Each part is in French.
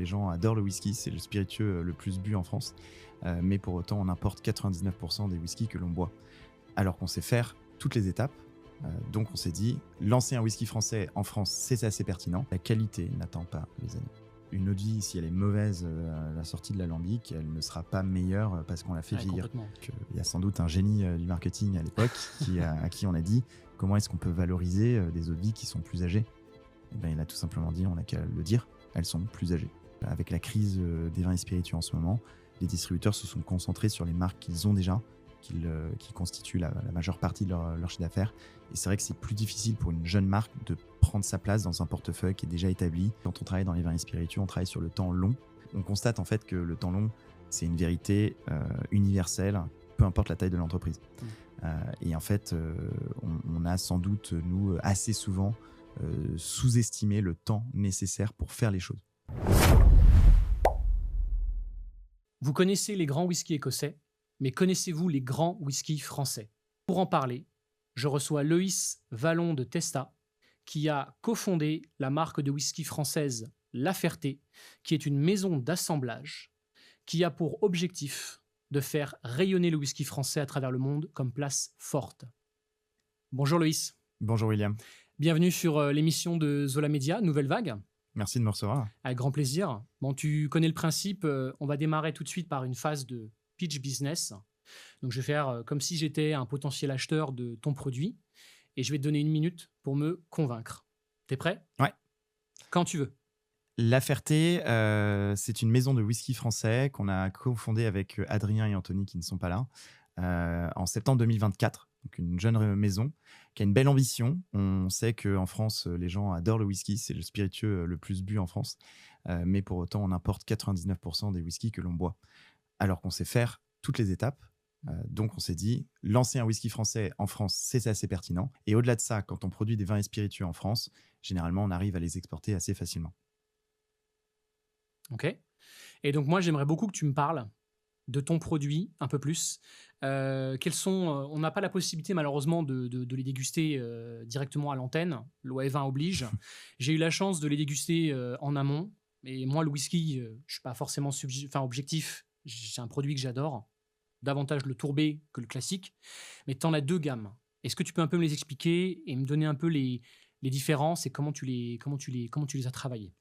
les gens adorent le whisky, c'est le spiritueux le plus bu en France, mais pour autant on importe 99% des whiskies que l'on boit. Alors qu'on sait faire toutes les étapes, donc on s'est dit, lancer un whisky français en France, c'est assez pertinent. La qualité n'attend pas les années. Une eau de vie, si elle est mauvaise à la sortie de l'alambic, elle ne sera pas meilleure parce qu'on l'a fait vieillir. Il y a sans doute un génie du marketing à l'époque à qui on a dit comment est-ce qu'on peut valoriser des eaux de vie qui sont plus âgées. Et bien, il a tout simplement dit, on n'a qu'à le dire, elles sont plus âgées. Avec la crise des vins et spiritueux en ce moment, les distributeurs se sont concentrés sur les marques qu'ils ont déjà, qui constituent la majeure partie de leur chiffre d'affaires. Et c'est vrai que c'est plus difficile pour une jeune marque de prendre sa place dans un portefeuille qui est déjà établi. Quand on travaille dans les vins et spiritueux, on travaille sur le temps long. On constate en fait que le temps long, c'est une vérité universelle, peu importe la taille de l'entreprise. Et en fait, on a sans doute, nous, assez souvent sous-estimé le temps nécessaire pour faire les choses. Vous connaissez les grands whiskies écossais, mais connaissez-vous les grands whiskies français? Pour en parler, je reçois Loïs Vallon de Testa, qui a cofondé la marque de whisky française La Ferté, qui est une maison d'assemblage qui a pour objectif de faire rayonner le whisky français à travers le monde comme place forte. Bonjour Loïs. Bonjour William. Bienvenue sur l'émission de Zola Media, Nouvelle Vague. Merci de me recevoir. Avec grand plaisir. Bon, tu connais le principe, on va démarrer tout de suite par une phase de pitch business. Donc je vais faire comme si j'étais un potentiel acheteur de ton produit et je vais te donner 1 minute pour me convaincre. T'es prêt? Ouais. Quand tu veux. La Ferté, c'est une maison de whisky français qu'on a cofondée avec Adrien et Anthony qui ne sont pas là en septembre 2024. Donc une jeune maison qui a une belle ambition. On sait qu'en France, les gens adorent le whisky, c'est le spiritueux le plus bu en France, mais pour autant on importe 99% des whiskies que l'on boit. Alors qu'on sait faire toutes les étapes. Donc on s'est dit, lancer un whisky français en France, c'est assez pertinent. Et au-delà de ça, quand on produit des vins et spiritueux en France, généralement on arrive à les exporter assez facilement. Ok. Et donc moi j'aimerais beaucoup que tu me parles de ton produit un peu plus. On n'a pas la possibilité malheureusement de les déguster directement à l'antenne. Loi E20 oblige. J'ai eu la chance de les déguster en amont. Et moi le whisky, je ne suis pas forcément objectif. C'est un produit que j'adore. Davantage le tourbé que le classique. Mais tu en as 2 gammes. Est-ce que tu peux un peu me les expliquer et me donner un peu les différences et comment tu les as travaillées?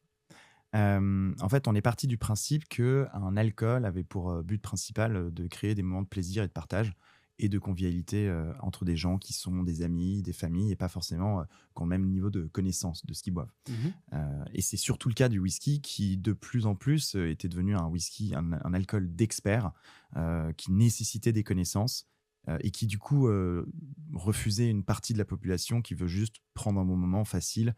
En fait, on est parti du principe qu'un alcool avait pour but principal de créer des moments de plaisir et de partage et de convivialité entre des gens qui sont des amis, des familles et pas forcément qui ont le même niveau de connaissance de ce qu'ils boivent. Et c'est surtout le cas du whisky qui, de plus en plus, était devenu un alcool d'expert qui nécessitait des connaissances et qui, du coup, refusait une partie de la population qui veut juste prendre un bon moment facile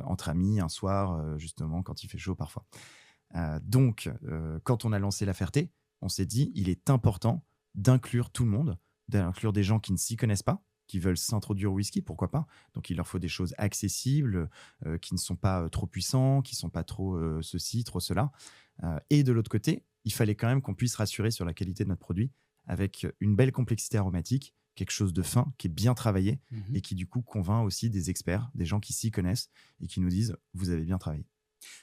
entre amis, un soir, justement, quand il fait chaud parfois. Donc, quand on a lancé La Ferté, on s'est dit, il est important d'inclure tout le monde, d'inclure des gens qui ne s'y connaissent pas, qui veulent s'introduire au whisky, pourquoi pas. Donc, il leur faut des choses accessibles, qui ne sont pas trop puissants, qui ne sont pas trop ceci, trop cela. Et de l'autre côté, il fallait quand même qu'on puisse rassurer sur la qualité de notre produit avec une belle complexité aromatique, quelque chose de fin, qui est bien travaillé et qui, du coup, convainc aussi des experts, des gens qui s'y connaissent et qui nous disent « vous avez bien travaillé ».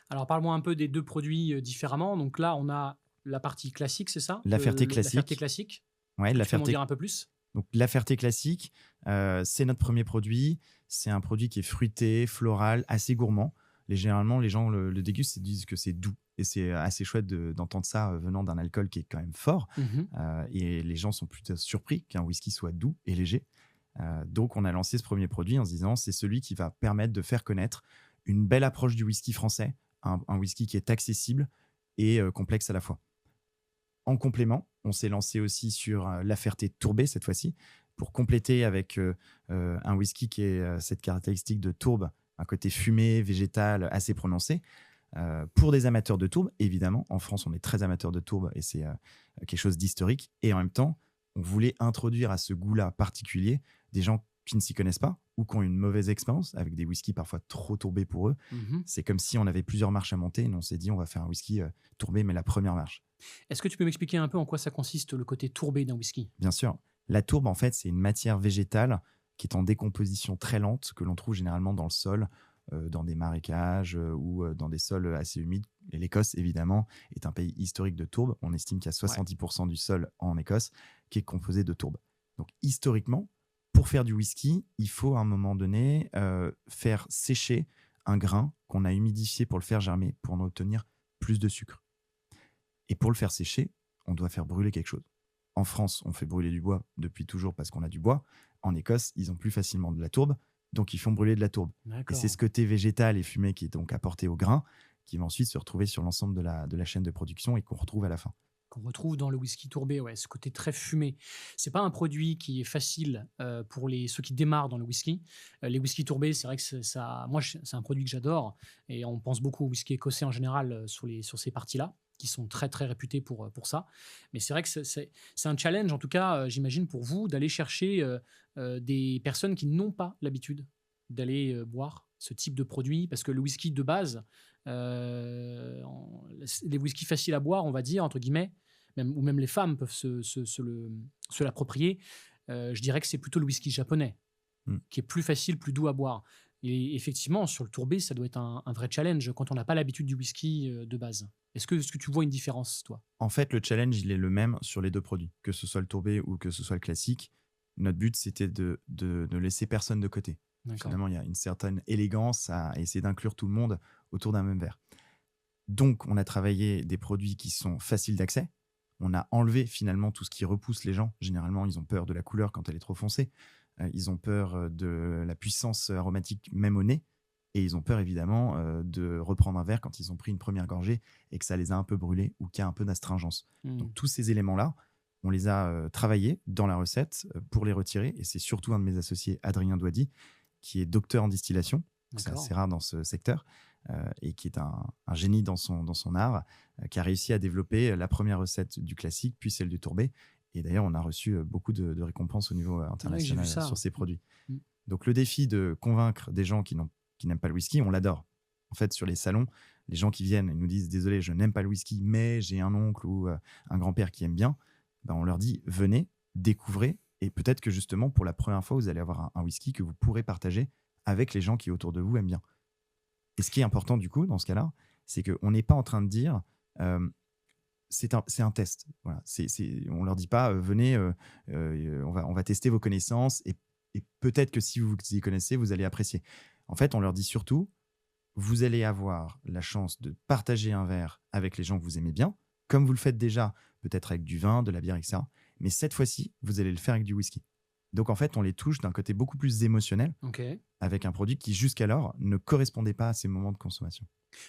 Alors, parle-moi un peu des 2 produits différemment. Donc là, on a la partie classique, c'est ça? La Ferté classique. La Ferté classique. Ouais, La Tu peux m'en Ferté. dire un peu plus? Donc, La Ferté classique, c'est notre premier produit. C'est un produit qui est fruité, floral, assez gourmand. Généralement, les gens le dégustent et disent que c'est doux. Et c'est assez chouette d'entendre ça venant d'un alcool qui est quand même fort. Et les gens sont plutôt surpris qu'un whisky soit doux et léger. Donc, on a lancé ce premier produit en se disant c'est celui qui va permettre de faire connaître une belle approche du whisky français, un whisky qui est accessible et complexe à la fois. En complément, on s'est lancé aussi sur La Ferté tourbée cette fois-ci pour compléter avec un whisky qui est cette caractéristique de tourbe, un côté fumé, végétal assez prononcé. Pour des amateurs de tourbe, évidemment, en France, on est très amateurs de tourbe et c'est quelque chose d'historique. Et en même temps, on voulait introduire à ce goût-là particulier des gens qui ne s'y connaissent pas ou qui ont une mauvaise expérience avec des whiskies parfois trop tourbés pour eux. C'est comme si on avait plusieurs marches à monter et on s'est dit on va faire un whisky tourbé, mais la première marche. Est-ce que tu peux m'expliquer un peu en quoi ça consiste, le côté tourbé d'un whisky? Bien sûr. La tourbe, en fait, c'est une matière végétale qui est en décomposition très lente que l'on trouve généralement dans le sol, dans des marécages ou dans des sols assez humides Et l'Écosse, évidemment, est un pays historique de tourbe. On estime qu'il y a Ouais. 70% du sol en Écosse qui est composé de tourbe. Donc, historiquement, pour faire du whisky, il faut à un moment donné faire sécher un grain qu'on a humidifié pour le faire germer, pour en obtenir plus de sucre. Et pour le faire sécher, on doit faire brûler quelque chose. En France, on fait brûler du bois depuis toujours parce qu'on a du bois. En Écosse, ils ont plus facilement de la tourbe, donc ils font brûler de la tourbe. Et c'est D'accord. ce côté végétal et fumé qui est donc apporté au grain qui va ensuite se retrouver sur l'ensemble de la chaîne de production et qu'on retrouve à la fin. Qu'on retrouve dans le whisky tourbé, ouais, ce côté très fumé. C'est pas un produit qui est facile pour ceux qui démarrent dans le whisky. Les whisky tourbés, c'est vrai que ça, moi, c'est un produit que j'adore et on pense beaucoup au whisky écossais en général sur ces parties-là, qui sont très très réputés pour ça. Mais c'est vrai que c'est un challenge, en tout cas, j'imagine pour vous, d'aller chercher des personnes qui n'ont pas l'habitude d'aller boire ce type de produit, parce que le whisky de base, les whisky faciles à boire, on va dire, entre guillemets, ou même les femmes peuvent se l'approprier. Je dirais que c'est plutôt le whisky japonais, Mm. qui est plus facile, plus doux à boire. Et effectivement, sur le tourbé, ça doit être un vrai challenge quand on n'a pas l'habitude du whisky de base. Est-ce que tu vois une différence, toi? En fait, le challenge, il est le même sur les deux produits, que ce soit le tourbé ou que ce soit le classique. Notre but, c'était de ne laisser personne de côté. D'accord. Finalement, il y a une certaine élégance à essayer d'inclure tout le monde autour d'un même verre. Donc, on a travaillé des produits qui sont faciles d'accès. On a enlevé finalement tout ce qui repousse les gens. Généralement, ils ont peur de la couleur quand elle est trop foncée. Ils ont peur de la puissance aromatique même au nez. Et ils ont peur évidemment de reprendre un verre quand ils ont pris une première gorgée et que ça les a un peu brûlés ou qu'il y a un peu d'astringence. Hmm. Donc tous ces éléments-là, on les a travaillés dans la recette pour les retirer. Et c'est surtout un de mes associés, Adrien Douady, qui est docteur en distillation. C'est D'accord. assez rare dans ce secteur et qui est un génie dans son art, qui a réussi à développer la première recette du classique, puis celle du tourbé. Et d'ailleurs, on a reçu beaucoup de récompenses au niveau Oui, j'ai vu international sur ça. ces produits. Hmm. Donc le défi de convaincre des gens qui n'aiment pas le whisky, on l'adore. En fait, sur les salons, les gens qui viennent et nous disent désolé, je n'aime pas le whisky, mais j'ai un oncle ou un grand-père qui aime bien, ben, on leur dit venez, découvrez, et peut-être que justement pour la première fois, vous allez avoir un whisky que vous pourrez partager avec les gens qui autour de vous aiment bien. Et ce qui est important du coup dans ce cas-là, c'est qu'on n'est pas en train de dire euh, c'est un test. Voilà. On leur dit pas venez, on va tester vos connaissances et peut-être que si vous y connaissez, vous allez apprécier. En fait, on leur dit surtout vous allez avoir la chance de partager un verre avec les gens que vous aimez bien, comme vous le faites déjà, peut-être avec du vin, de la bière, etc. Mais cette fois-ci, vous allez le faire avec du whisky. Donc en fait, on les touche d'un côté beaucoup plus émotionnel Ok. avec un produit qui jusqu'alors ne correspondait pas à ces moments de consommation.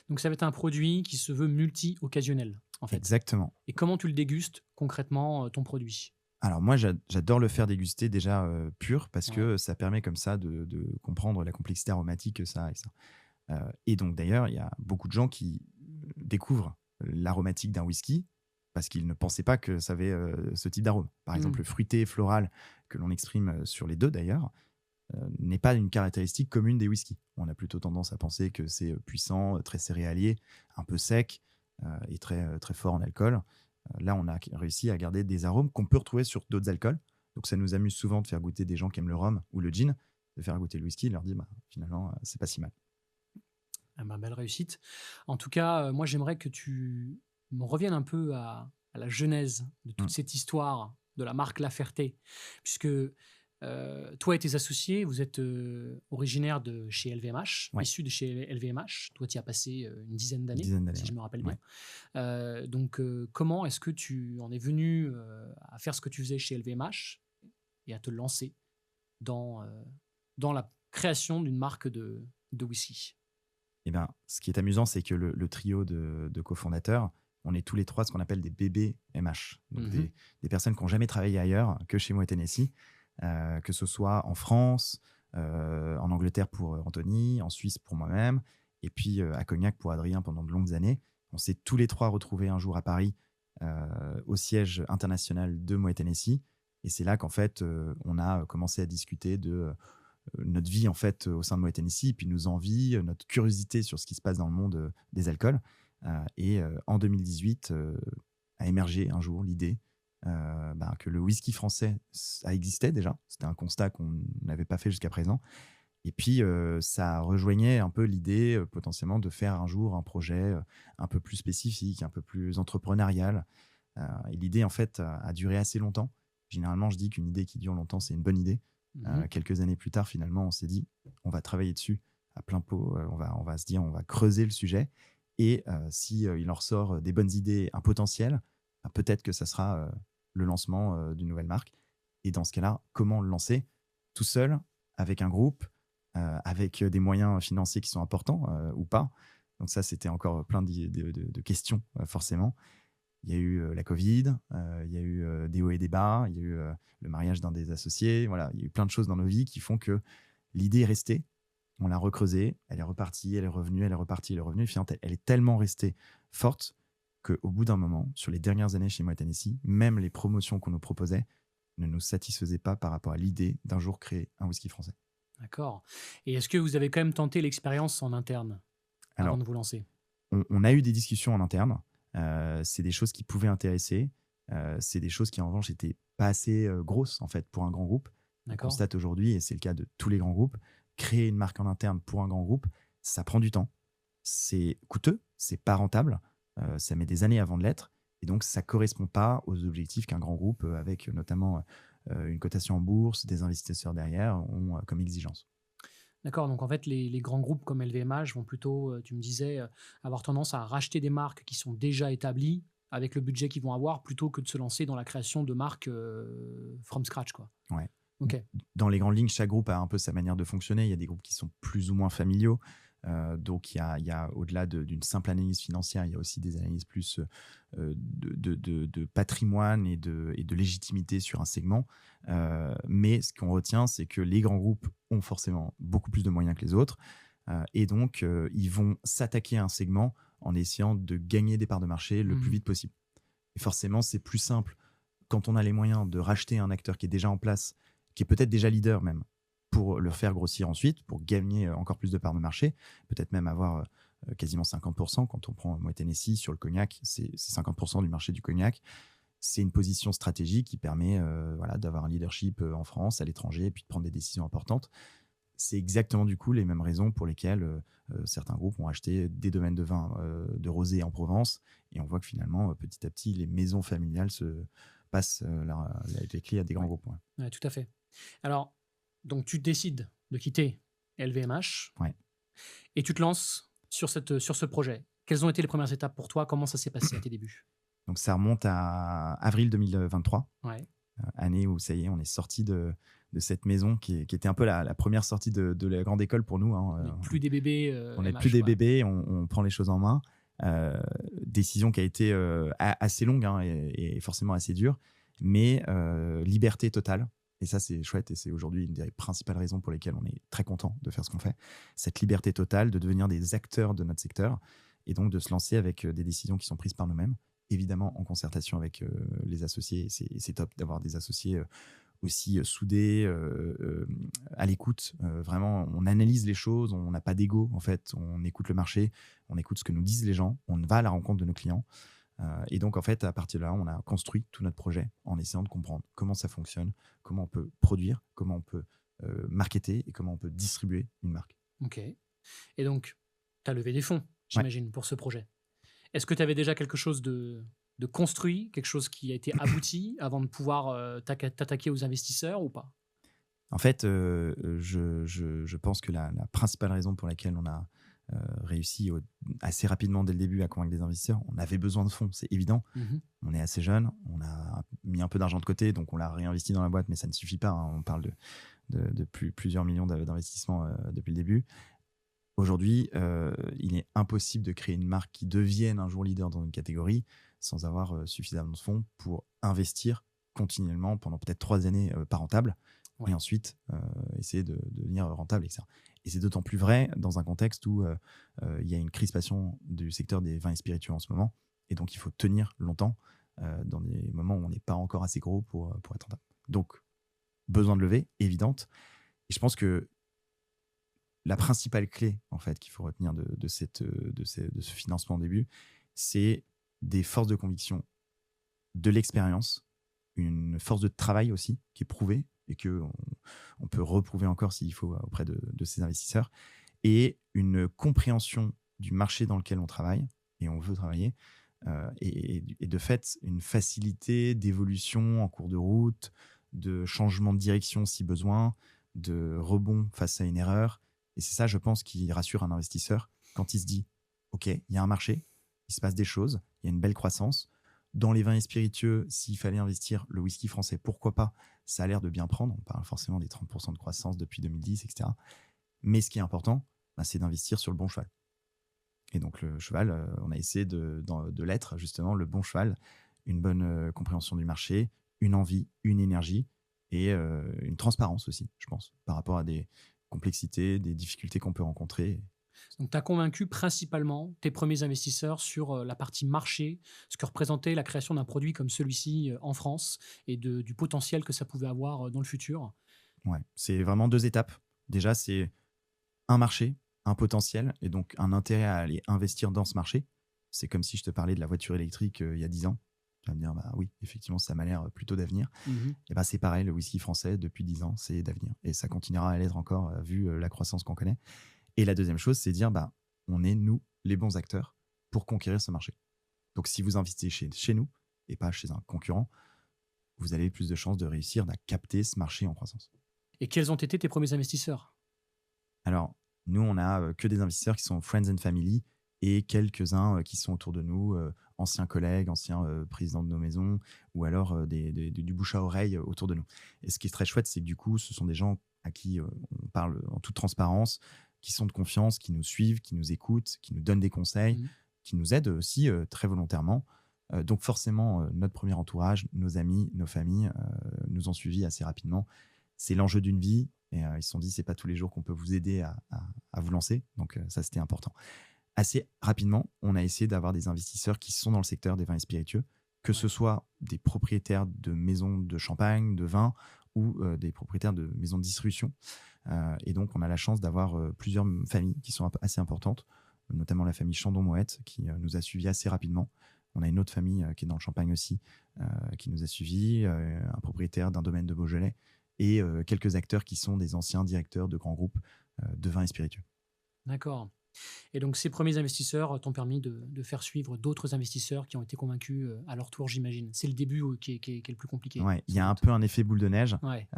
Donc ça va être un produit qui se veut multi-occasionnel, en fait. Exactement. Et comment tu le dégustes concrètement, ton produit? Alors moi, j'adore le faire déguster déjà pur parce Ouais. que ça permet comme ça de comprendre la complexité aromatique que ça a. Et donc d'ailleurs, il y a beaucoup de gens qui découvrent l'aromatique d'un whisky parce qu'ils ne pensaient pas que ça avait ce type d'arôme. Par Hmm. exemple, le fruité et floral que l'on exprime sur les deux d'ailleurs n'est pas une caractéristique commune des whiskies. On a plutôt tendance à penser que c'est puissant, très céréalier, un peu sec et très fort en alcool. Là, on a réussi à garder des arômes qu'on peut retrouver sur d'autres alcools. Donc ça nous amuse souvent de faire goûter des gens qui aiment le rhum ou le gin, de faire goûter le whisky et leur dire bah, finalement, c'est pas si mal. Ah bah, belle réussite. En tout cas, moi, j'aimerais que tu me reviennes un peu à la genèse de toute Mm. cette histoire de la marque La Ferté, puisque toi et tes associés, vous êtes originaires de chez LVMH, Ouais, issus de chez LVMH. Toi, tu y as passé une dizaine une d'années, dizaine d'années. si je Ouais. me rappelle Ouais. bien. Donc, comment est-ce que tu en es venu à faire ce que tu faisais chez LVMH et à te lancer dans, dans la création d'une marque de whisky? Eh ben, ce qui est amusant, c'est que le trio de cofondateurs, on est tous les trois ce qu'on appelle des bébés MH. Donc Mhm. des personnes qui n'ont jamais travaillé ailleurs que chez Moët Hennessy, que ce soit en France, en Angleterre pour Anthony, en Suisse pour moi-même, et puis à Cognac pour Adrien pendant de longues années. On s'est tous les trois retrouvés un jour à Paris au siège international de Moët Hennessy. Et c'est là qu'en fait, on a commencé à discuter de notre vie en fait au sein de Moët Hennessy, puis nos envies, notre curiosité sur ce qui se passe dans le monde des alcools. En 2018, a émergé un jour l'idée que le whisky français a existé déjà. C'était un constat qu'on n'avait pas fait jusqu'à présent Et puis, ça rejoignait un peu l'idée, potentiellement de faire un jour un projet, un peu plus spécifique, un peu plus entrepreneurial. Et l'idée, en fait, a duré assez longtemps. Généralement, je dis qu'une idée qui dure longtemps, c'est une bonne idée. Mhm. Quelques années plus tard, finalement, on s'est dit: «On va travailler dessus à plein pot, on va se dire: "On va creuser le sujet" et si, il en ressort, des bonnes idées, un potentiel, bah, peut-être que ça sera, le lancement, d'une nouvelle marque» et dans ce cas-là, comment le lancer? Tout seul, avec un groupe, avec, des moyens financiers qui sont importants, ou pas? Donc ça, c'était encore plein de questions, forcément. Il y a eu, la covid, il y a eu, des hauts et des bas, il y a eu, le mariage d'un des associés. Voilà, il y a eu plein de choses dans nos vies qui font que l'idée est restée. On l'a recreusée, elle est repartie, elle est revenue, elle est repartie, elle est revenue. Et finalement, elle est tellement restée forte qu'au bout d'un moment, sur les dernières années chez Moët Hennessy, même les promotions qu'on nous proposait ne nous satisfaisaient pas par rapport à l'idée d'un jour créer un whisky français. D'accord. Et est-ce que vous avez quand même tenté l'expérience en interne avant Alors, de vous lancer? on a eu des discussions en interne. C'est des choses qui pouvaient intéresser. C'est des choses qui, en revanche, étaient pas assez grosses en fait pour un grand groupe. On D'accord. constate aujourd'hui, et c'est le cas de tous les grands groupes, créer une marque en interne pour un grand groupe, ça prend du temps. C'est coûteux, c'est pas rentable. Ça met des années avant de l'être. Et donc, ça correspond pas aux objectifs qu'un grand groupe, avec notamment une cotation en bourse, des investisseurs derrière, ont comme exigence. D'accord, donc en fait, les grands groupes comme LVMH vont plutôt, tu me disais, avoir tendance à racheter des marques qui sont déjà établies avec le budget qu'ils vont avoir, plutôt que de se lancer dans la création de marques, from scratch, quoi. Ouais. OK. Dans les grandes lignes, chaque groupe a un peu sa manière de fonctionner. Il y a des groupes qui sont plus ou moins familiaux. Donc, il y a au-delà d'une simple analyse financière, il y a aussi des analyses plus de patrimoine et de légitimité sur un segment. Mais ce qu'on retient, c'est que les grands groupes ont forcément beaucoup plus de moyens que les autres. Et donc, ils vont s'attaquer à un segment en essayant de gagner des parts de marché le plus Mmh. vite possible. Et forcément, c'est plus simple quand on a les moyens de racheter un acteur qui est déjà en place, qui est peut-être déjà leader même, pour le faire grossir ensuite, pour gagner encore plus de parts de marché, peut-être même avoir quasiment 50%. Quand on prend Moët Hennessy sur le cognac, c'est 50% du marché du cognac. C'est une position stratégique qui permet voilà, d'avoir un leadership en France, à l'étranger, et puis de prendre des décisions importantes. C'est exactement du coup les mêmes raisons pour lesquelles certains groupes ont acheté des domaines de vin de rosé en Provence. Et on voit que finalement, petit à petit, les maisons familiales se passent les clés à des grands Ouais. groupes. Ouais. Ouais, tout à fait. Alors, donc tu décides de quitter LVMH Ouais. et tu te lances sur ce projet. Quelles ont été les premières étapes pour toi? Comment ça s'est passé à tes débuts? Donc ça remonte à avril 2023, Ouais. année où ça y est, on est sorti de cette maison qui était un peu la première sortie de la grande école pour nous. On Hein. n'est plus des bébés, On n'est plus MH, des quoi. bébés, on prend les choses en main. Décision qui a été assez longue, hein, et forcément assez dure, mais liberté totale. Et ça, c'est chouette, et c'est aujourd'hui une des principales raisons pour lesquelles on est très content de faire ce qu'on fait. Cette liberté totale de devenir des acteurs de notre secteur, et donc de se lancer avec des décisions qui sont prises par nous-mêmes, évidemment en concertation avec les associés. Et c'est top d'avoir des associés aussi soudés, à l'écoute. Vraiment, on analyse les choses, on n'a pas d'ego en fait, on écoute le marché, on écoute ce que nous disent les gens, on va à la rencontre de nos clients. Et donc en fait, à partir de là, on a construit tout notre projet en essayant de comprendre comment ça fonctionne, comment on peut produire, comment on peut marketer et comment on peut distribuer une marque. OK. Et donc, tu as levé des fonds, Ouais. j'imagine, pour ce projet. Est-ce que tu avais déjà quelque chose de construit, quelque chose qui a été abouti avant de pouvoir, t'attaquer aux investisseurs ou pas? En fait, je pense que la principale raison pour laquelle on a réussi assez rapidement dès le début à convaincre des investisseurs, on avait besoin de fonds, c'est évident. Mmh. On est assez jeune, on a mis un peu d'argent de côté, donc on l'a réinvesti dans la boîte, mais ça ne suffit pas. Hein. On parle de plusieurs millions d'investissements depuis le début. Aujourd'hui, il est impossible de créer une marque qui devienne un jour leader dans une catégorie sans avoir suffisamment de fonds pour investir continuellement pendant peut-être 3 années pas rentable, et Ouais. ensuite essayer de devenir rentable, etc. Et c'est d'autant plus vrai dans un contexte où il y a une crispation du secteur des vins et spiritueux en ce moment. Et donc, il faut tenir longtemps dans des moments où on n'est pas encore assez gros pour être rentable. Donc, besoin de lever, évidente. Et je pense que la principale clé, en fait, qu'il faut retenir de ce financement au début, c'est des forces de conviction, de l'expérience, une force de travail aussi qui est prouvée et on peut reprouver encore s'il faut auprès de ces investisseurs, et une compréhension du marché dans lequel on travaille et on veut travailler, et de fait, une facilité d'évolution en cours de route, de changement de direction si besoin, de rebond face à une erreur. Et c'est ça, je pense, qui rassure un investisseur quand il se dit, OK, il y a un marché, il se passe des choses, il y a une belle croissance. Dans les vins et spiritueux, s'il fallait investir le whisky français, pourquoi pas? Ça a l'air de bien prendre. On parle forcément des 30% de croissance depuis 2010, etc. Mais ce qui est important, c'est d'investir sur le bon cheval. Et donc le cheval, on a essayé de l'être, justement, le bon cheval, une bonne compréhension du marché, une envie, une énergie et une transparence aussi, je pense, par rapport à des complexités, des difficultés qu'on peut rencontrer. Donc, tu as convaincu principalement tes premiers investisseurs sur la partie marché, ce que représentait la création d'un produit comme celui-ci en France et du potentiel que ça pouvait avoir dans le futur. Ouais, c'est vraiment 2 étapes. Déjà, c'est un marché, un potentiel et donc un intérêt à aller investir dans ce marché. C'est comme si je te parlais de la voiture électrique il y a 10 ans. Tu vas me dire, bah oui, effectivement, ça m'a l'air plutôt d'avenir. Mhm. Et bah, c'est pareil, le whisky français, depuis 10 ans, c'est d'avenir. Et ça continuera à l'être encore, vu la croissance qu'on connaît. Et la deuxième chose, c'est dire, bah, on est, nous, les bons acteurs pour conquérir ce marché. Donc, si vous investissez chez nous et pas chez un concurrent, vous avez plus de chances de réussir à capter ce marché en croissance. Et quels ont été tes premiers investisseurs? Alors, nous, on a que des investisseurs qui sont friends and family et quelques-uns qui sont autour de nous, anciens collègues, anciens présidents de nos maisons, ou alors du bouche à oreille autour de nous. Et ce qui est très chouette, c'est que du coup, ce sont des gens à qui on parle en toute transparence, qui sont de confiance, qui nous suivent, qui nous écoutent, qui nous donnent des conseils, Mhm. qui nous aident aussi très volontairement. Donc forcément, notre premier entourage, nos amis, nos familles nous ont suivis assez rapidement. C'est l'enjeu d'une vie. Et ils se sont dit, c'est pas tous les jours qu'on peut vous aider à vous lancer. Donc ça, c'était important. Assez rapidement, on a essayé d'avoir des investisseurs qui sont dans le secteur des vins et spiritueux, que ce soit des propriétaires de maisons de champagne, de vin, ou des propriétaires de maisons de distribution. Et donc, on a la chance d'avoir plusieurs familles qui sont assez importantes, notamment la famille Chandon-Moët, qui nous a suivis assez rapidement. On a une autre famille qui est dans le Champagne aussi, qui nous a suivis, un propriétaire d'un domaine de Beaujolais, et quelques acteurs qui sont des anciens directeurs de grands groupes de vins et spiritueux. D'accord. Et donc, ces premiers investisseurs t'ont permis de faire suivre d'autres investisseurs qui ont été convaincus à leur tour, j'imagine. C'est le début qui est le plus compliqué. Ouais, il y sans a un doute. peu un effet boule de neige. Ouais.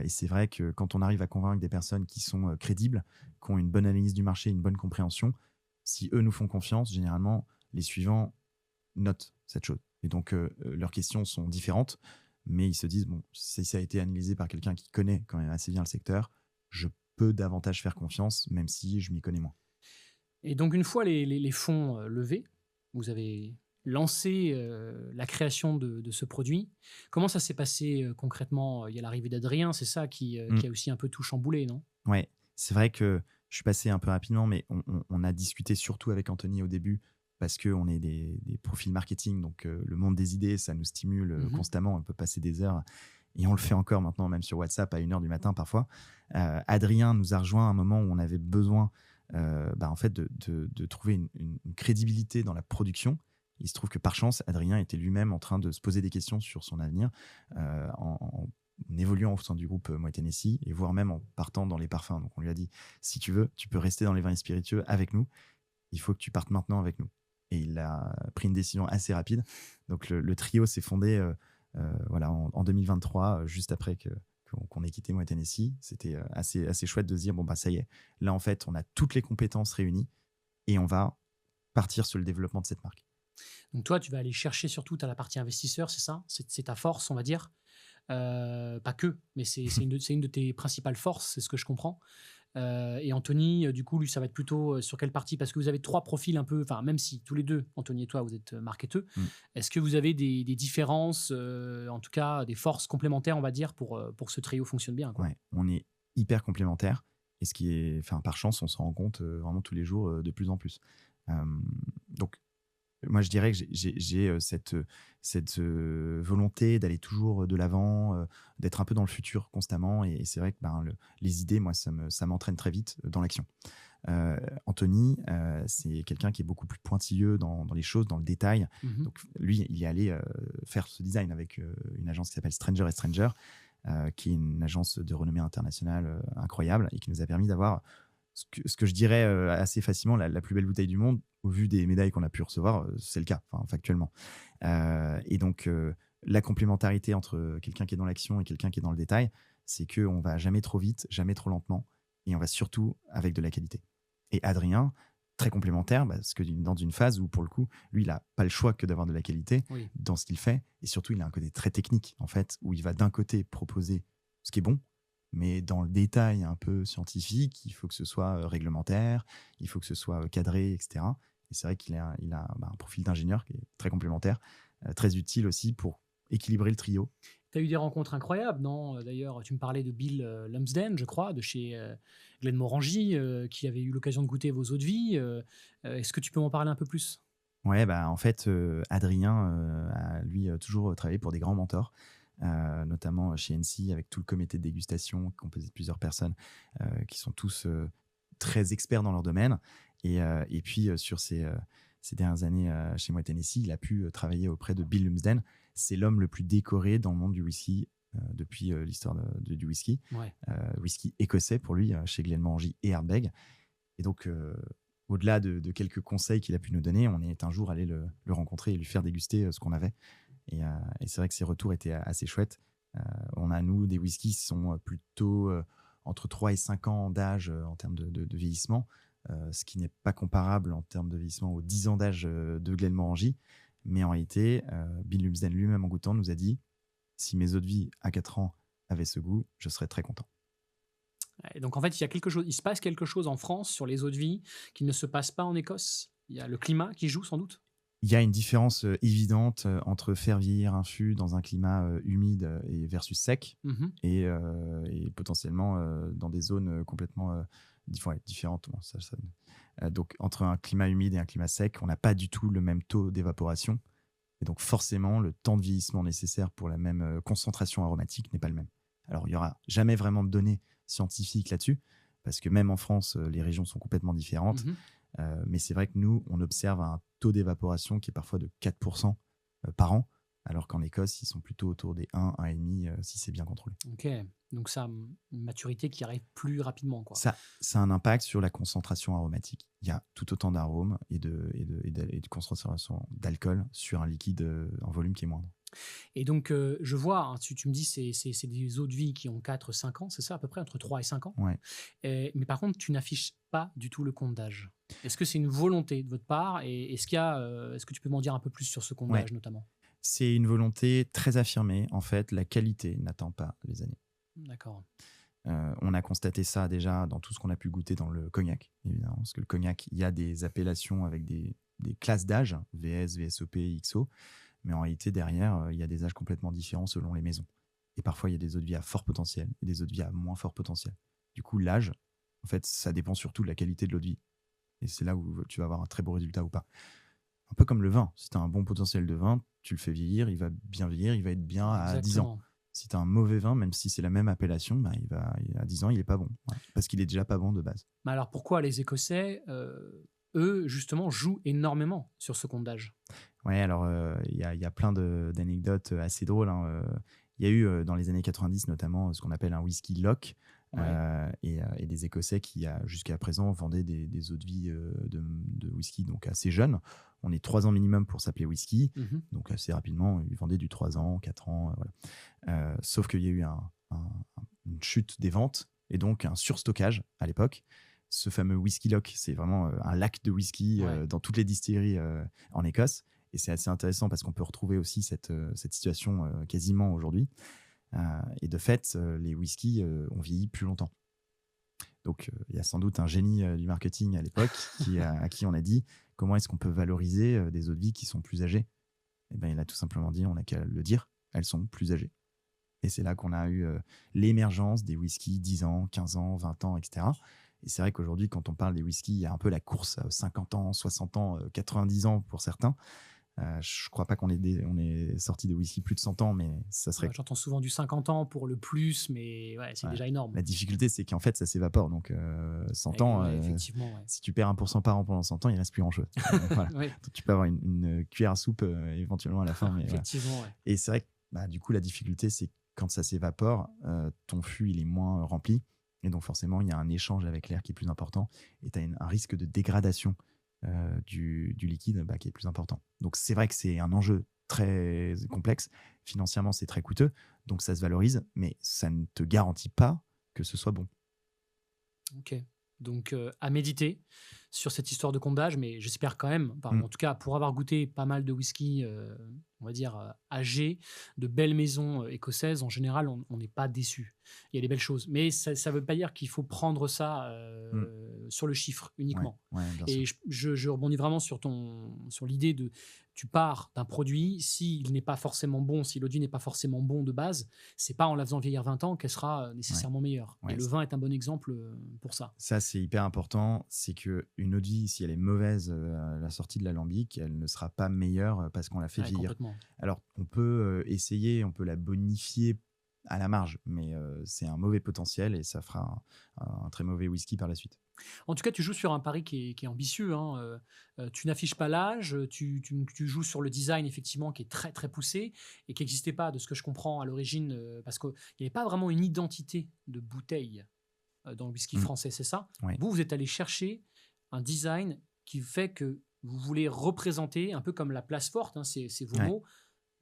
Et c'est vrai que quand on arrive à convaincre des personnes qui sont crédibles, qui ont une bonne analyse du marché, une bonne compréhension, si eux nous font confiance, généralement, les suivants notent cette chose. Et donc, leurs questions sont différentes, mais ils se disent, bon, si ça a été analysé par quelqu'un qui connaît quand même assez bien le secteur, je peux davantage faire confiance, même si je m'y connais moins. Et donc, une fois les fonds levés, vous avez lancé la création de ce produit. Comment ça s'est passé concrètement? Il y a l'arrivée d'Adrien, c'est ça Mm. qui a aussi un peu tout chamboulé, non? Ouais, c'est vrai que je suis passé un peu rapidement, mais on a discuté surtout avec Anthony au début parce qu'on est des profils marketing, donc le monde des idées, ça nous stimule Mhm. constamment. On peut passer des heures, et on le fait encore maintenant, même sur WhatsApp, à 1h du matin parfois. Adrien nous a rejoint à un moment où on avait besoin en fait, de trouver une crédibilité dans la production. Il se trouve que par chance, Adrien était lui-même en train de se poser des questions sur son avenir en évoluant au sein du groupe Moët Hennessy et voire même en partant dans les parfums. Donc on lui a dit, si tu veux, tu peux rester dans les vins et spiritueux avec nous. Il faut que tu partes maintenant avec nous. Et il a pris une décision assez rapide. Donc le trio s'est fondé voilà, en 2023, juste après qu'on ait quitté Moët Hennessy. C'était assez chouette de se dire, bon, bah ça y est, là en fait, on a toutes les compétences réunies et on va partir sur le développement de cette marque. Donc, toi, tu vas aller chercher surtout à la partie investisseur, c'est ça? C'est ta force, on va dire. Pas que, mais c'est une de tes principales forces, c'est ce que je comprends. Et Anthony, du coup, lui, ça va être plutôt sur quelle partie? Parce que vous avez trois profils un peu, enfin, même si tous les deux, Anthony et toi, vous êtes marketeux, Mm. est-ce que vous avez des différences, en tout cas des forces complémentaires, on va dire, pour que ce trio fonctionne bien, quoi? Ouais, on est hyper complémentaires. Et ce qui est, enfin, par chance, on s'en rend compte vraiment tous les jours de plus en plus. Donc, moi, je dirais que j'ai cette volonté d'aller toujours de l'avant, d'être un peu dans le futur constamment. Et c'est vrai que les idées, moi, ça m'entraîne très vite dans l'action. Anthony, c'est quelqu'un qui est beaucoup plus pointilleux dans les choses, dans le détail. Mhm. Donc, lui, il est allé faire ce design avec une agence qui s'appelle Stranger & Stranger. qui est une agence de renommée internationale incroyable et qui nous a permis d'avoir ce que je dirais assez facilement la plus belle bouteille du monde. Au vu des médailles qu'on a pu recevoir, c'est le cas, enfin, factuellement. Et donc, la complémentarité entre quelqu'un qui est dans l'action et quelqu'un qui est dans le détail, c'est qu'on va jamais trop vite, jamais trop lentement, et on va surtout avec de la qualité. Et Adrien, très complémentaire, parce que dans une phase où, pour le coup, lui, il n'a pas le choix que d'avoir de la qualité Oui. dans ce qu'il fait, et surtout, il a un côté très technique, en fait, où il va d'un côté proposer ce qui est bon, mais dans le détail un peu scientifique, il faut que ce soit réglementaire, il faut que ce soit cadré, etc. Et c'est vrai qu'il a un profil d'ingénieur qui est très complémentaire, très utile aussi pour équilibrer le trio. Tu as eu des rencontres incroyables, non? D'ailleurs, tu me parlais de Bill Lumsden, je crois, de chez Glenmorangie, qui avait eu l'occasion de goûter vos eaux de vie. Est-ce que tu peux m'en parler un peu plus? Ouais, bah, en fait, Adrien a, lui, toujours travaillé pour des grands mentors, notamment chez NC, avec tout le comité de dégustation composé de plusieurs personnes qui sont tous très experts dans leur domaine. Et puis, sur ces dernières années chez Moët Hennessy, il a pu travailler auprès de Bill Lumsden. C'est l'homme le plus décoré dans le monde du whisky depuis l'histoire du whisky. Ouais. Whisky écossais pour lui, chez Glenmorangie et Ardbeg. Et donc, au-delà de quelques conseils qu'il a pu nous donner, on est un jour allé le rencontrer et lui faire déguster ce qu'on avait. Et c'est vrai que ses retours étaient assez chouettes. On a, nous, des whiskies qui sont plutôt entre 3 et 5 ans d'âge en termes de vieillissement, ce qui n'est pas comparable en termes de vieillissement aux 10 ans d'âge de Glenmorangie. Mais en réalité, Bill Lumsden lui-même, en goûtant, nous a dit « Si mes eaux de vie à 4 ans avaient ce goût, je serais très content. » Et donc en fait, il se passe quelque chose en France sur les eaux de vie qui ne se passe pas en Écosse. Il y a le climat qui joue sans doute. Il y a une différence évidente entre faire vieillir un fût dans un climat humide et versus sec, Mhm. et potentiellement dans des zones complètement différentes. Bon, donc, entre un climat humide et un climat sec, on n'a pas du tout le même taux d'évaporation. Et donc, forcément, le temps de vieillissement nécessaire pour la même concentration aromatique n'est pas le même. Alors, il n'y aura jamais vraiment de données scientifiques là-dessus, parce que même en France, les régions sont complètement différentes. Mhm. Mais c'est vrai que nous, on observe un taux d'évaporation qui est parfois de 4% par an, alors qu'en Écosse, ils sont plutôt autour des 1, 1,5 si c'est bien contrôlé. Ok, donc ça, une maturité qui arrive plus rapidement, quoi. Ça a un impact sur la concentration aromatique. Il y a tout autant d'arômes et de concentration d'alcool sur un liquide en volume qui est moindre. Et donc, je vois, hein, tu me dis c'est des eaux de vie qui ont 4-5 ans, c'est ça à peu près, entre 3 et 5 ans. Ouais. Mais par contre, tu n'affiches pas du tout le compte d'âge. Est-ce que c'est une volonté de votre part et est-ce que tu peux m'en dire un peu plus sur ce compte Ouais. d'âge notamment? C'est une volonté très affirmée. En fait, la qualité n'attend pas les années. D'accord. On a constaté ça déjà dans tout ce qu'on a pu goûter dans le cognac, évidemment. Parce que le cognac, il y a des appellations avec des classes d'âge, VS, VSOP, XO. Mais en réalité, derrière, il y a des âges complètement différents selon les maisons. Et parfois, il y a des eaux de vie à fort potentiel et des eaux de vie à moins fort potentiel. Du coup, l'âge, en fait, ça dépend surtout de la qualité de l'eau de vie. Et c'est là où tu vas avoir un très beau résultat ou pas. Un peu comme le vin. Si tu as un bon potentiel de vin, tu le fais vieillir, il va bien vieillir, il va être bien à 10 ans. Exactement. Si tu as un mauvais vin, même si c'est la même appellation, bah, à 10 ans, il n'est pas bon. Ouais, parce qu'il est déjà pas bon de base. Mais alors pourquoi les Écossais, eux, justement, jouent énormément sur ce compte d'âge? Ouais, alors il y a plein d'anecdotes assez drôles, hein. Il y a eu dans les années 90 notamment ce qu'on appelle un whisky lock, et des Écossais qui jusqu'à présent vendaient des eaux de vie de whisky donc assez jeunes. On est 3 ans minimum pour s'appeler whisky, Mhm. donc assez rapidement ils vendaient du 3 ans, 4 ans, voilà. Sauf qu'il y a eu une chute des ventes et donc un surstockage à l'époque. Ce fameux whisky lock, c'est vraiment un lac de whisky dans toutes les distilleries en Écosse. Et c'est assez intéressant parce qu'on peut retrouver aussi cette situation quasiment aujourd'hui. Et de fait, les whiskies ont vieilli plus longtemps. Donc, il y a sans doute un génie du marketing à l'époque à qui on a dit comment est-ce qu'on peut valoriser des eaux de vie qui sont plus âgées. Et ben, il a tout simplement dit on n'a qu'à le dire, elles sont plus âgées. Et c'est là qu'on a eu l'émergence des whiskies 10 ans, 15 ans, 20 ans, etc. Et c'est vrai qu'aujourd'hui, quand on parle des whiskies, il y a un peu la course à 50 ans, 60 ans, 90 ans pour certains. Je crois pas qu'on est sorti de whisky plus de 100 ans, mais ça serait. Ouais, j'entends souvent du 50 ans pour le plus, mais ouais, c'est déjà énorme. La difficulté, c'est qu'en fait, ça s'évapore. Donc, 100 ans, effectivement, ouais. si tu perds 1% par an pendant 100 ans, il reste plus grand-chose. Voilà. Ouais, Donc, tu peux avoir une cuillère à soupe éventuellement à la fin. Mais voilà. effectivement, ouais. Et c'est vrai que du coup, la difficulté, c'est quand ça s'évapore, ton fût il est moins rempli. Et donc forcément, il y a un échange avec l'air qui est plus important. Et tu as un risque de dégradation du liquide qui est plus important. Donc c'est vrai que c'est un enjeu très complexe. Financièrement, c'est très coûteux. Donc ça se valorise, mais ça ne te garantit pas que ce soit bon. Ok. Donc, à méditer sur cette histoire de condage, mais j'espère quand même, Mm. en tout cas, pour avoir goûté pas mal de whisky, on va dire, âgés, de belles maisons écossaises, en général, on n'est pas déçu. Il y a des belles choses. Mais ça ne veut pas dire qu'il faut prendre ça Mm. sur le chiffre Ouais, uniquement. ouais, bien sûr. Et je rebondis vraiment sur l'idée de tu pars d'un produit, s'il n'est pas forcément bon, si l'audit n'est pas forcément bon de base, c'est pas en la faisant vieillir 20 ans qu'elle sera Ouais, nécessairement meilleure. Et ouais. le vin est un bon exemple pour ça. Ça, c'est hyper important. C'est qu'une eau de vie, si elle est mauvaise à la sortie de l'alambic, elle ne sera pas meilleure parce qu'on l'a fait Ouais, vieillir. complètement. Alors, on peut essayer, on peut la bonifier à la marge, mais c'est un mauvais potentiel et ça fera un très mauvais whisky par la suite. En tout cas, tu joues sur un pari qui est ambitieux, hein, tu n'affiches pas l'âge, tu joues sur le design effectivement qui est très, très poussé et qui n'existait pas de ce que je comprends à l'origine, parce qu'il n'y avait pas vraiment une identité de bouteille, dans le whisky Mm. français, c'est ça? Ouais, Vous êtes allé chercher un design qui fait que vous voulez représenter, un peu comme la place forte, hein, c'est vos ouais, mots,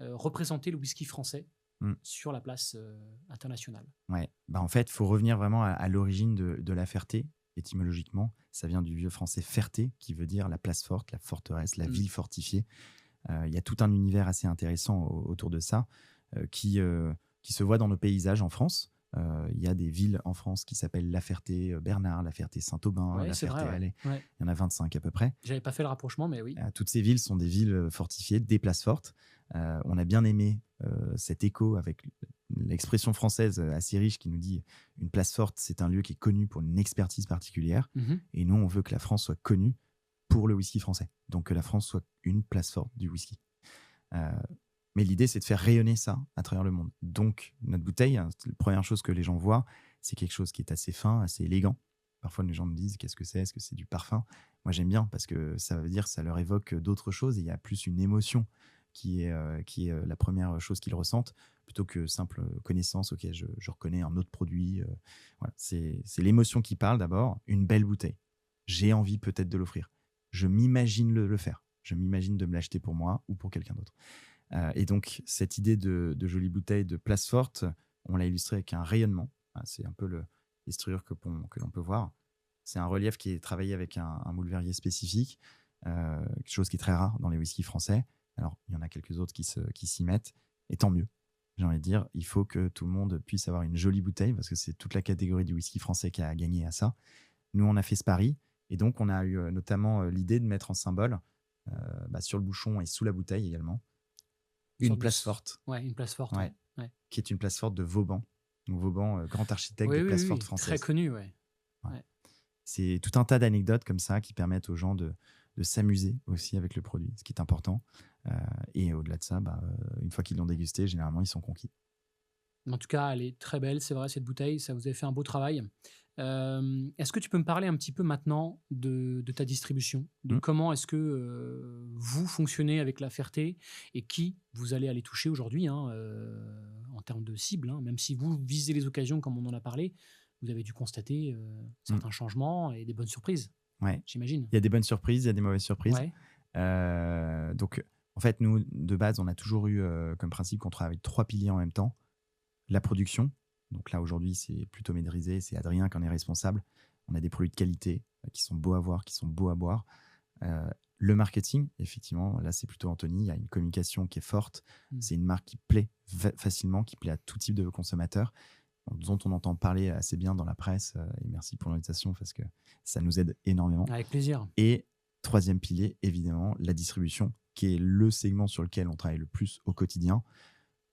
représenter le whisky français mm, sur la place, internationale. ouais. En fait, il faut revenir vraiment à l'origine de la Ferté. Étymologiquement, ça vient du vieux français Ferté, qui veut dire la place forte, la forteresse, la Mmh. ville fortifiée. Il y a tout un univers assez intéressant autour de ça qui se voit dans nos paysages en France. Il y a des villes en France qui s'appellent La Ferté-Bernard, La Ferté-Saint-Aubin, Ouais, La c'est vrai, ouais. Ferté-Alais. Ouais. Il y en a 25 à peu près. J'avais pas fait le rapprochement, mais oui. Toutes ces villes sont des villes fortifiées, des places fortes. On a bien aimé cet écho avec l'expression française assez riche qui nous dit une place forte, c'est un lieu qui est connu pour une expertise particulière. Mmh. Et nous, on veut que la France soit connue pour le whisky français. Donc que la France soit une place forte du whisky. Euh, mais l'idée, c'est de faire rayonner ça à travers le monde. Donc, notre bouteille, la première chose que les gens voient, c'est quelque chose qui est assez fin, assez élégant. Parfois, les gens me disent qu'est-ce que c'est? Est-ce que c'est du parfum? Moi, j'aime bien parce que ça veut dire que ça leur évoque d'autres choses et il y a plus une émotion qui est la première chose qu'ils ressentent plutôt que simple connaissance. Ok, je reconnais un autre produit. Voilà. C'est l'émotion qui parle d'abord. Une belle bouteille. J'ai envie peut-être de l'offrir. Je m'imagine le faire. Je m'imagine de me l'acheter pour moi ou pour quelqu'un d'autre. Et donc, cette idée de jolie bouteille de place forte, on l'a illustré avec un rayonnement. C'est un peu les striures que l'on peut voir. C'est un relief qui est travaillé avec un moule verrier spécifique, quelque chose qui est très rare dans les whiskies français. Alors, il y en a quelques autres qui s'y mettent, et tant mieux. J'ai envie de dire, il faut que tout le monde puisse avoir une jolie bouteille, parce que c'est toute la catégorie du whisky français qui a gagné à ça. Nous, on a fait ce pari, et donc on a eu notamment l'idée de mettre en symbole, sur le bouchon et sous la bouteille également, une place forte. Ouais, une place forte. Ouais. Ouais. Qui est une place forte de Vauban. Donc Vauban, grand architecte Oui, des oui, places oui, fortes très françaises. connu, ouais. Ouais. Ouais. C'est tout un tas d'anecdotes comme ça qui permettent aux gens de s'amuser aussi avec le produit, ce qui est important. Et au-delà de ça, une fois qu'ils l'ont dégusté, généralement, ils sont conquis. En tout cas, elle est très belle, c'est vrai, cette bouteille. Ça, vous avez fait un beau travail. Est-ce que tu peux me parler un petit peu maintenant de ta distribution, de comment est-ce que vous fonctionnez avec La Ferté et qui vous allez aller toucher aujourd'hui, hein, en termes de cible, hein, même si vous visez les occasions comme on en a parlé, vous avez dû constater certains changements et des bonnes surprises, Ouais. j'imagine. Il y a des bonnes surprises, il y a des mauvaises surprises. Ouais. Donc, en fait, nous, de base, on a toujours eu comme principe qu'on travaille avec 3 piliers en même temps. La production. Donc là, aujourd'hui, c'est plutôt maîtrisé. C'est Adrien qui en est responsable. On a des produits de qualité qui sont beaux à voir, qui sont beaux à boire. Le marketing, effectivement, là, c'est plutôt Anthony. Il y a une communication qui est forte. C'est une marque qui plaît facilement, qui plaît à tout type de consommateurs, dont on entend parler assez bien dans la presse. Et merci pour l'invitation parce que ça nous aide énormément. Avec plaisir. Et troisième pilier, évidemment, la distribution, qui est le segment sur lequel on travaille le plus au quotidien.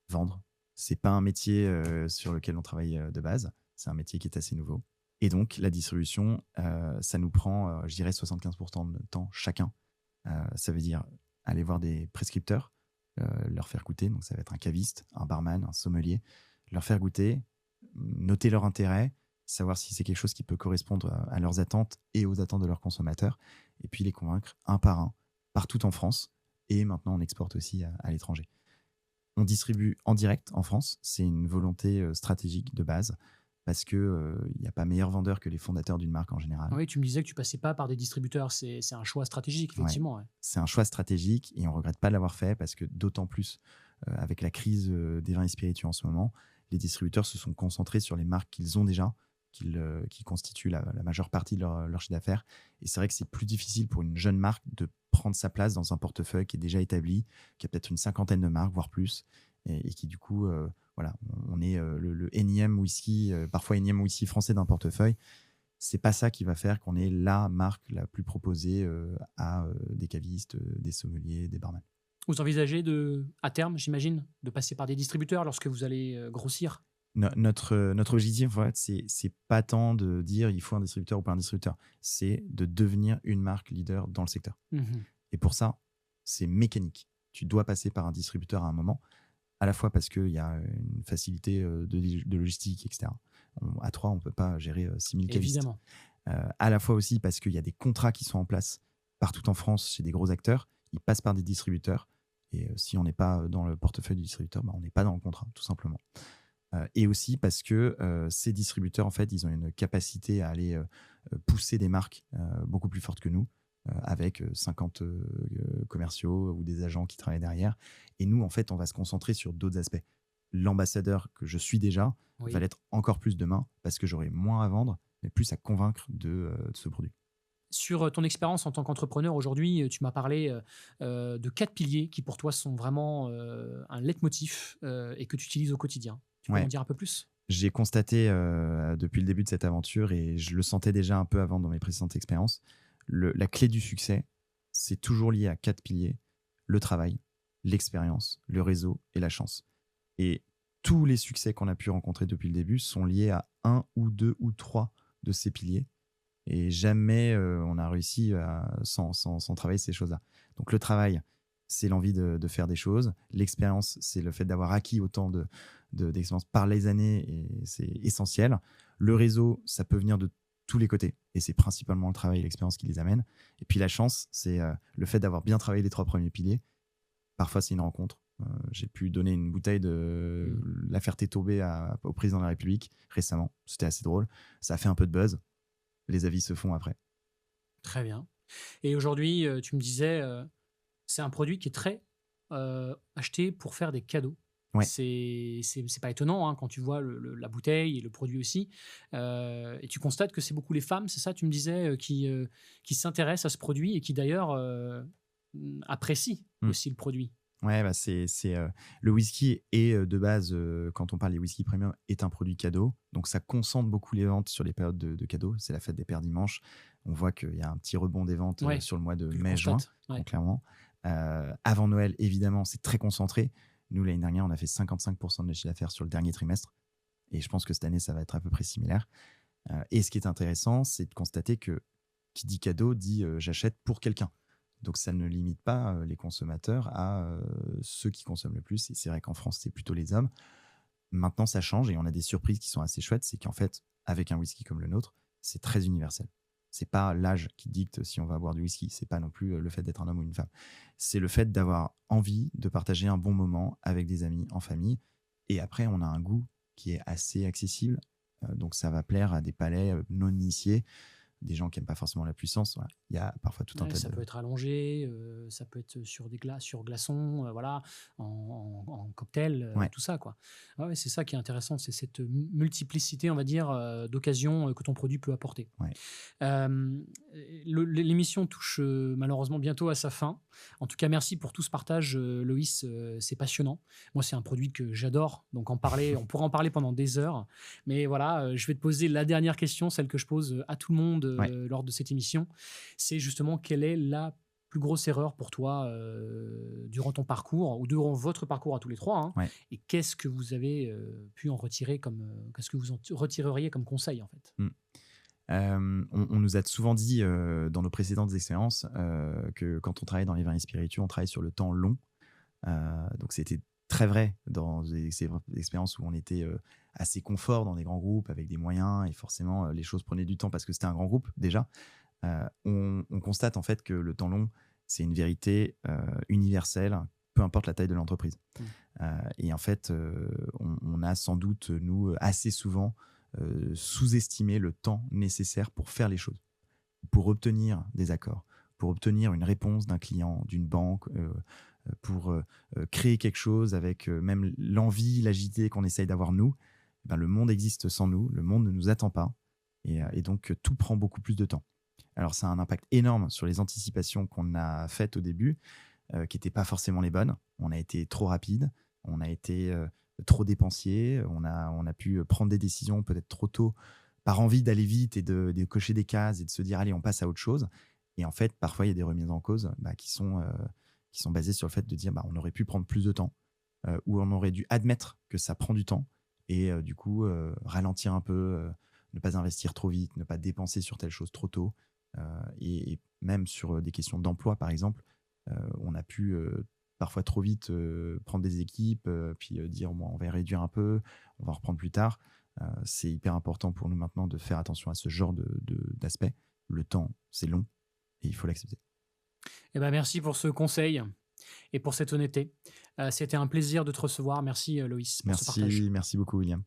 Vendre. C'est pas un métier sur lequel on travaille de base. C'est un métier qui est assez nouveau. Et donc, la distribution, ça nous prend, je dirais, 75% de notre temps chacun. Ça veut dire aller voir des prescripteurs, leur faire goûter. Donc, ça va être un caviste, un barman, un sommelier. Leur faire goûter, noter leur intérêt, savoir si c'est quelque chose qui peut correspondre à leurs attentes et aux attentes de leurs consommateurs. Et puis, les convaincre un par un, partout en France. Et maintenant, on exporte aussi à l'étranger. On distribue en direct en France. C'est une volonté stratégique de base parce que il n'y a pas meilleur vendeur que les fondateurs d'une marque en général. Oui, tu me disais que tu passais pas par des distributeurs. C'est un choix stratégique, Ouais. effectivement. Ouais. C'est un choix stratégique et on regrette pas de l'avoir fait parce que d'autant plus avec la crise des vins et spiritueux en ce moment, les distributeurs se sont concentrés sur les marques qu'ils ont déjà, qui constituent la majeure partie de leur chiffre d'affaires. Et c'est vrai que c'est plus difficile pour une jeune marque de prendre sa place dans un portefeuille qui est déjà établi, qui a peut-être une cinquantaine de marques, voire plus, et qui du coup, voilà, on est le énième whisky, parfois énième whisky français d'un portefeuille. C'est pas ça qui va faire qu'on est la marque la plus proposée à des cavistes, des sommeliers, des barman. Vous envisagez à terme, j'imagine, de passer par des distributeurs lorsque vous allez grossir? Notre objectif, en fait, c'est pas tant de dire il faut un distributeur ou pas un distributeur, c'est de devenir une marque leader dans le secteur. Mhm. Et pour ça, c'est mécanique. Tu dois passer par un distributeur à un moment, à la fois parce qu'il y a une facilité de logistique, etc. À trois, on ne peut pas gérer 6000 cavistes. Évidemment. À la fois aussi parce qu'il y a des contrats qui sont en place partout en France chez des gros acteurs. Ils passent par des distributeurs. Et si on n'est pas dans le portefeuille du distributeur, on n'est pas dans le contrat, tout simplement. Et aussi parce que ces distributeurs, en fait, ils ont une capacité à aller pousser des marques beaucoup plus fortes que nous, avec 50 commerciaux ou des agents qui travaillent derrière. Et nous, en fait, on va se concentrer sur d'autres aspects. L'ambassadeur que je suis déjà va l'être encore plus demain parce que j'aurai moins à vendre, mais plus à convaincre de ce produit. Sur ton expérience en tant qu'entrepreneur aujourd'hui, tu m'as parlé de 4 piliers qui pour toi sont vraiment un leitmotiv et que tu utilises au quotidien. Tu peux Ouais. m'en dire un peu plus? J'ai constaté depuis le début de cette aventure, et je le sentais déjà un peu avant dans mes précédentes expériences, la clé du succès, c'est toujours lié à 4 piliers: le travail, l'expérience, le réseau et la chance. Et tous les succès qu'on a pu rencontrer depuis le début sont liés à un ou deux ou trois de ces piliers. Et jamais on a réussi sans travailler ces choses-là. Donc le travail, c'est l'envie de faire des choses. L'expérience, c'est le fait d'avoir acquis autant d'expérience par les années, et c'est essentiel. Le réseau, ça peut venir de tous les côtés, et c'est principalement le travail et l'expérience qui les amènent. Et puis la chance, c'est le fait d'avoir bien travaillé les 3 premiers piliers. Parfois, c'est une rencontre. J'ai pu donner une bouteille de La Ferté-Tourbet au président de la République récemment. C'était assez drôle. Ça a fait un peu de buzz. Les avis se font après. Très bien. Et aujourd'hui, tu me disais, c'est un produit qui est très acheté pour faire des cadeaux. Ouais. C'est pas étonnant hein, quand tu vois la bouteille et le produit aussi. Et tu constates que c'est beaucoup les femmes, c'est ça, tu me disais, qui s'intéressent à ce produit et qui d'ailleurs apprécient aussi le produit. Ouais, le whisky est de base, quand on parle des whisky premium, est un produit cadeau. Donc ça concentre beaucoup les ventes sur les périodes de cadeaux. C'est la fête des pères dimanche. On voit qu'il y a un petit rebond des ventes sur le mois de mai-juin, clairement. Avant Noël, évidemment, c'est très concentré. Nous, l'année dernière, on a fait 55% de notre chiffre d'affaires sur le dernier trimestre. Et je pense que cette année, ça va être à peu près similaire. Et ce qui est intéressant, c'est de constater que qui dit cadeau dit j'achète pour quelqu'un. Donc, ça ne limite pas les consommateurs à ceux qui consomment le plus. Et c'est vrai qu'en France, c'est plutôt les hommes. Maintenant, ça change et on a des surprises qui sont assez chouettes. C'est qu'en fait, avec un whisky comme le nôtre, c'est très universel. C'est pas l'âge qui dicte si on va boire du whisky. C'est pas non plus le fait d'être un homme ou une femme. C'est le fait d'avoir envie de partager un bon moment avec des amis, en famille. Et après, on a un goût qui est assez accessible. Donc, ça va plaire à des palais non initiés, des gens qui n'aiment pas forcément la puissance. Voilà. Il y a parfois tout un tas ça peut être allongé, ça peut être sur glaçons, voilà, en cocktail, tout ça, quoi. Ouais, c'est ça qui est intéressant, c'est cette multiplicité, on va dire, d'occasions que ton produit peut apporter. Ouais. L'émission touche malheureusement bientôt à sa fin. En tout cas, merci pour tout ce partage, Loïs. C'est passionnant. Moi, c'est un produit que j'adore, donc on pourra en parler pendant des heures. Mais voilà, je vais te poser la dernière question, celle que je pose à tout le monde lors de cette émission. C'est justement quelle est la plus grosse erreur pour toi durant ton parcours ou durant votre parcours à tous les trois hein, et qu'est-ce que vous avez pu en retirer qu'est-ce que vous en retireriez comme conseil en fait? On nous a souvent dit dans nos précédentes expériences que quand on travaille dans les vins et spiritueux, on travaille sur le temps long. Donc c'était très vrai dans ces expériences où on était assez confort dans des grands groupes avec des moyens, et forcément les choses prenaient du temps parce que c'était un grand groupe déjà. On constate en fait que le temps long, c'est une vérité universelle, peu importe la taille de l'entreprise. Et en fait, on a sans doute, nous, assez souvent, sous-estimé le temps nécessaire pour faire les choses, pour obtenir des accords, pour obtenir une réponse d'un client, d'une banque, pour, créer quelque chose avec, même l'envie, l'agilité qu'on essaye d'avoir nous. Ben, le monde existe sans nous, le monde ne nous attend pas et donc tout prend beaucoup plus de temps. Alors ça a un impact énorme sur les anticipations qu'on a faites au début, qui n'étaient pas forcément les bonnes. On a été trop rapide, on a été trop dépensier, on a pu prendre des décisions peut-être trop tôt par envie d'aller vite et de cocher des cases et de se dire allez on passe à autre chose. Et en fait parfois il y a des remises en cause qui sont basées sur le fait de dire bah, on aurait pu prendre plus de temps ou on aurait dû admettre que ça prend du temps et du coup ralentir un peu, ne pas investir trop vite, ne pas dépenser sur telle chose trop tôt. Et même sur des questions d'emploi par exemple, on a pu parfois trop vite prendre des équipes, puis dire bon, on va réduire un peu, on va reprendre plus tard. C'est hyper important pour nous maintenant de faire attention à ce genre d'aspect. Le temps, c'est long et il faut l'accepter. Eh ben, merci pour ce conseil et pour cette honnêteté. C'était un plaisir de te recevoir. Merci, Loïs, pour ce partage. Merci beaucoup William.